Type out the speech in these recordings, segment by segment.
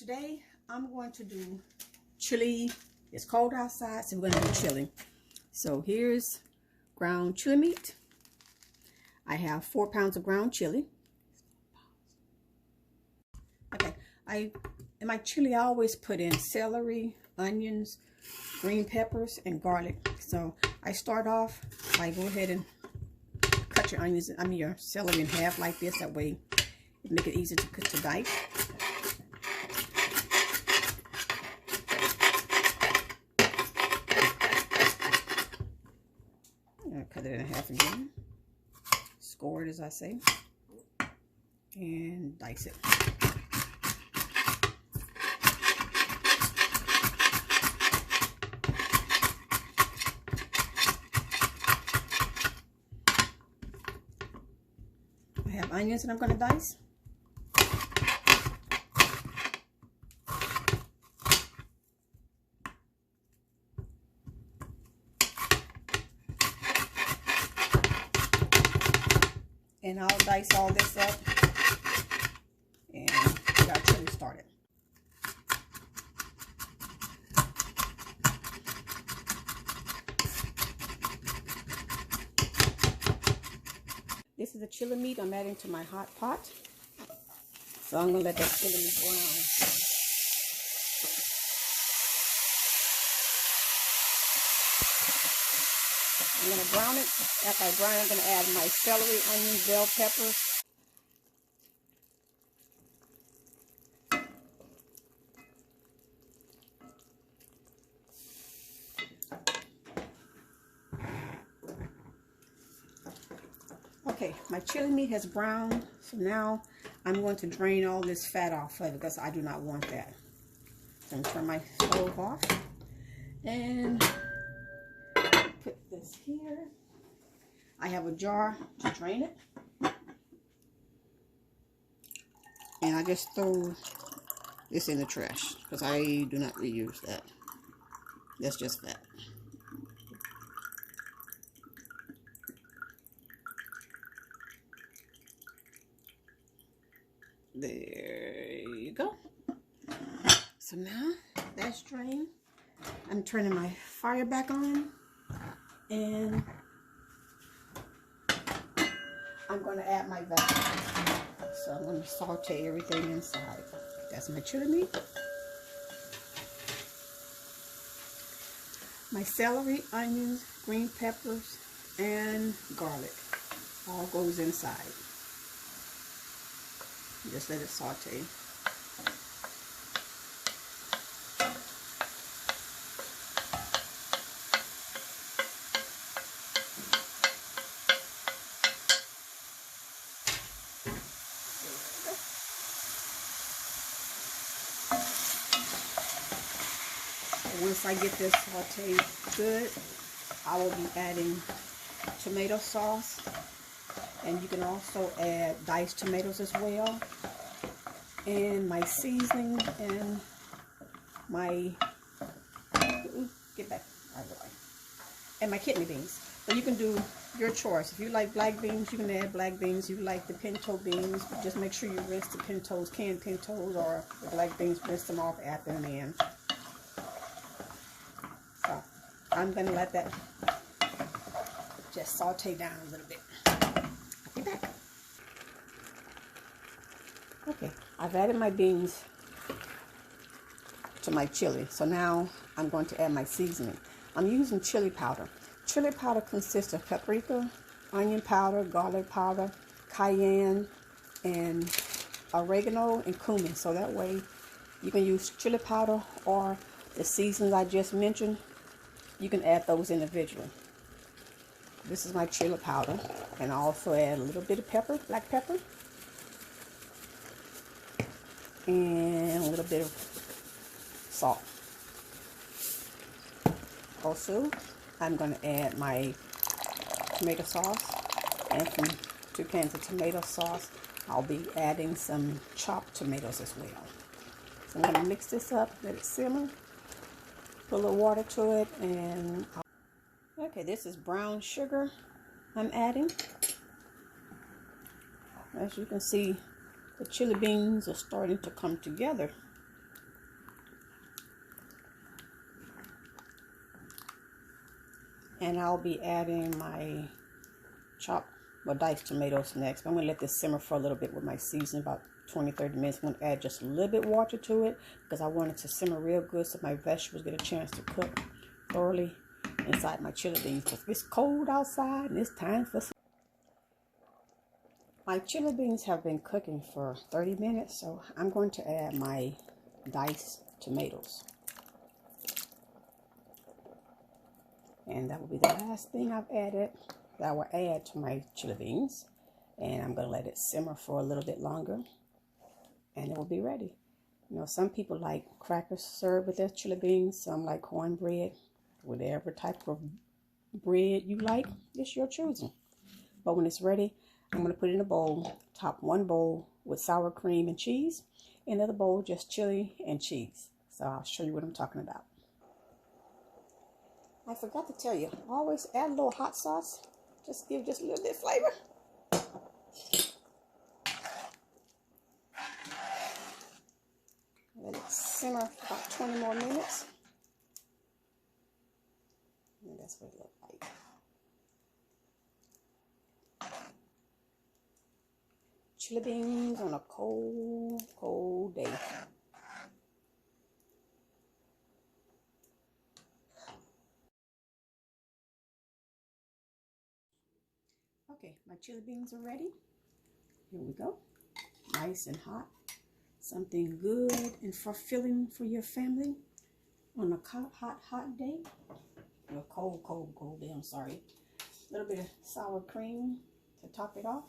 Today I'm going to do chili. It's cold outside, so we're going to do chili. So here's ground chili meat. I have 4 pounds of ground chili. Okay, in my chili I always put in celery, onions, green peppers, and garlic. So I start off by go ahead and cut your onions, your celery in half like this. That way it make it easy to dice. Cut it in half again, score it as I say, and dice it. I have onions that I'm going to dice. And I'll dice all this up and get our chili started. This is the chili meat I'm adding to my hot pot. So I'm going to let that chili meat brown. I'm going to brown it. After I brown it, I'm going to add my celery, onions, bell pepper. Okay, my chili meat has browned, so now I'm going to drain all this fat off of it because I do not want that. So I'm going to turn my stove off and put this here. I have a jar to drain it. And I just throw this in the trash because I do not reuse that. That's just fat. There you go. So now that's drained. I'm turning my fire back on and I'm going to add my vegetables. So I'm going to saute everything inside. That's my chili meat. My celery, onions, green peppers, and garlic all goes inside. Just let it saute. Once I get this sauteed good, I will be adding tomato sauce, and you can also add diced tomatoes as well, and my seasoning and my and my kidney beans. So you can do your choice. If you like black beans, you can add black beans. If you like the pinto beans, but just make sure you rinse the pintos, canned pintos, or the black beans, rinse them off after and in. So I'm gonna let that just saute down a little bit. I'll be back. Okay, I've added my beans to my chili. So now I'm going to add my seasoning. I'm using chili powder. Chili powder consists of paprika, onion powder, garlic powder, cayenne, and oregano and cumin. So that way you can use chili powder or the seasonings I just mentioned. You can add those individually. This is my chili powder, and I also add a little bit of pepper, black pepper, and a little bit of salt. Also, I'm going to add my tomato sauce, and from 2 cans of tomato sauce, I'll be adding some chopped tomatoes as well. So I'm going to mix this up, let it simmer, put a little water to it, and okay, this is brown sugar I'm adding. As you can see, the chili beans are starting to come together. And I'll be adding my chopped or diced tomatoes next. I'm going to let this simmer for a little bit with my seasoning, about 20-30 minutes. I'm going to add just a little bit water to it because I want it to simmer real good so my vegetables get a chance to cook thoroughly inside my chili beans, because it's cold outside and it's time for some. My chili beans have been cooking for 30 minutes, so I'm going to add my diced tomatoes. And that will be the last thing I've added that I will add to my chili beans. And I'm going to let it simmer for a little bit longer, and it will be ready. You know, some people like crackers served with their chili beans. Some like cornbread. Whatever type of bread you like, it's your choosing. But when it's ready, I'm going to put it in a bowl. Top one bowl with sour cream and cheese. Another bowl just chili and cheese. So I'll show you what I'm talking about. I forgot to tell you, always add a little hot sauce. Just give just a little bit of flavor. Let it simmer for about 20 more minutes. And that's what it looks like. Chili beans on a cold, cold day. Okay, my chili beans are ready. Here we go. Nice and hot. Something good and fulfilling for your family on a hot day. A cold day, I'm sorry. A little bit of sour cream to top it off.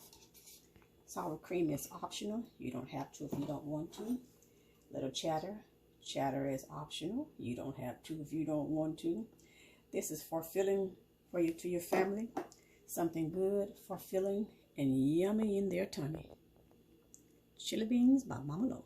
Sour cream is optional. You don't have to if you don't want to. Little cheddar. Cheddar is optional. You don't have to if you don't want to. This is fulfilling for you to your family. Something good, fulfilling, and yummy in their tummy. Chili beans by Mommalowe.